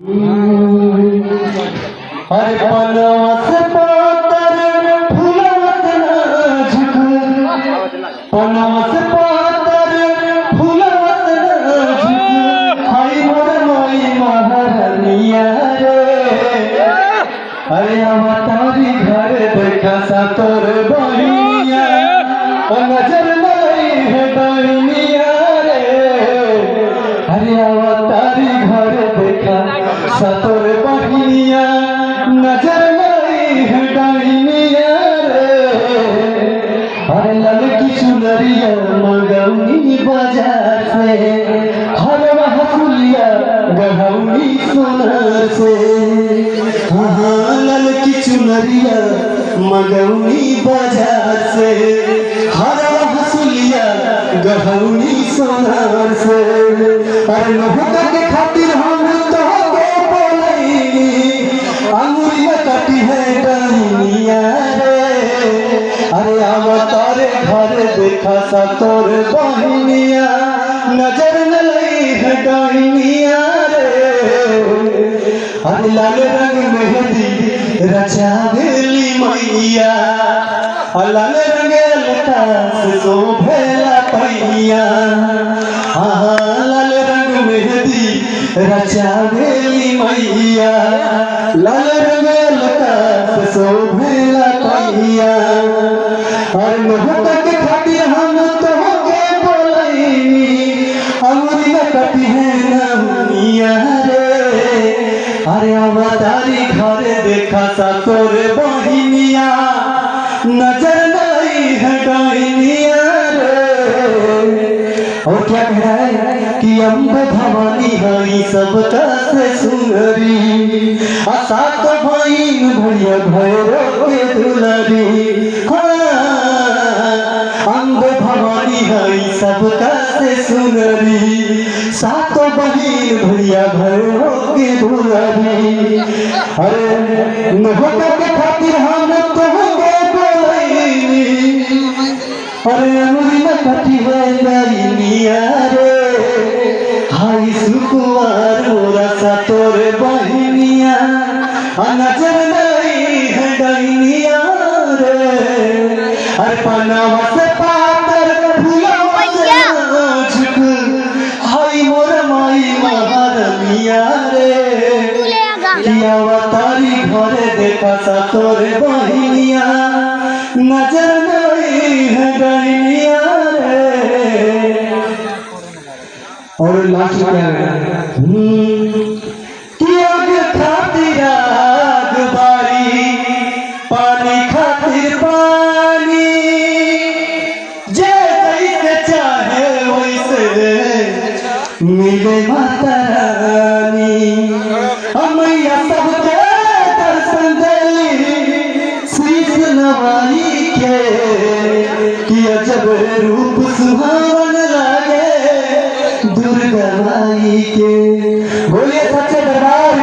अरे पनवस पातर फुलवस नाजुक पनवस पातर फुलवस नाजुक हाय मोर माई महारानिया रे अरे अवतारी घर देखा सा तोर बहिनिया नजर नहीं है डाइनिया रे अरे अवतारी घर देखा सा तोर बहिनिया नजर नहीं है डाइनिया रे अरे लड़की चुनरिया मंगौनी बाजार से हरवा फुलिया गढ़ौनी सोना से हाँ लड़की चुनरिया मंगौनी बाजार से हरवा फुलिया गढ़ौनी सोना से अरे नहुका के खातिर हम तो अंगुरिया कटी है डाइनिया रे अरे अवतारे घर देखा सा तोर बहिनिया नजर न लई है डाइनिया रे अरे लाल रंग मेहंदी रचावेली मैया लाल रंग लता से शोभेला पैया हाँ लाल रंग मेहंदी रचावेली मैया लाल रंग लता से शोभेला पैया और नहुका के खातिर हम तो के बोलैनी अंगुरिया कटी है नहुनिया रे अरे अवतारी घर देखा सा तोर बहिनिया नजर नहीं है डाइनिया रे और क्या कह रहा है कि अम्ब भवानी हई सबका से सुंदरी सात भाईन भैया भैरो के दुलारी अम्ब भवानी हई सबका से सुंदरी सात बहिन भैया भैरो के दुलारी अरे नहुका के खातिर हम तो बोलैनी अरे अंगुरिया कटी है डाइनिया रे हाय सुकुमार मोरा सा तोर बहिनिया नजर नहीं है डाइनिया रे अरे पनवस पातर फुलवस नाजुक हाय मोर माई महारानिया रे अवतारी घर देखा सा तोर बहिनिया नजर नहीं है डाइनिया रे और लास्ट क्या है कि आग खातिर आग बारी पानी खातिर पानी जैसे चाहे वैसे मिले माता रानी मैया सबके दर्शन देली शीश नवाई के कि अजब रूप सुहावन लागे दुर्गा माई के बोलिए सच्चे दरबार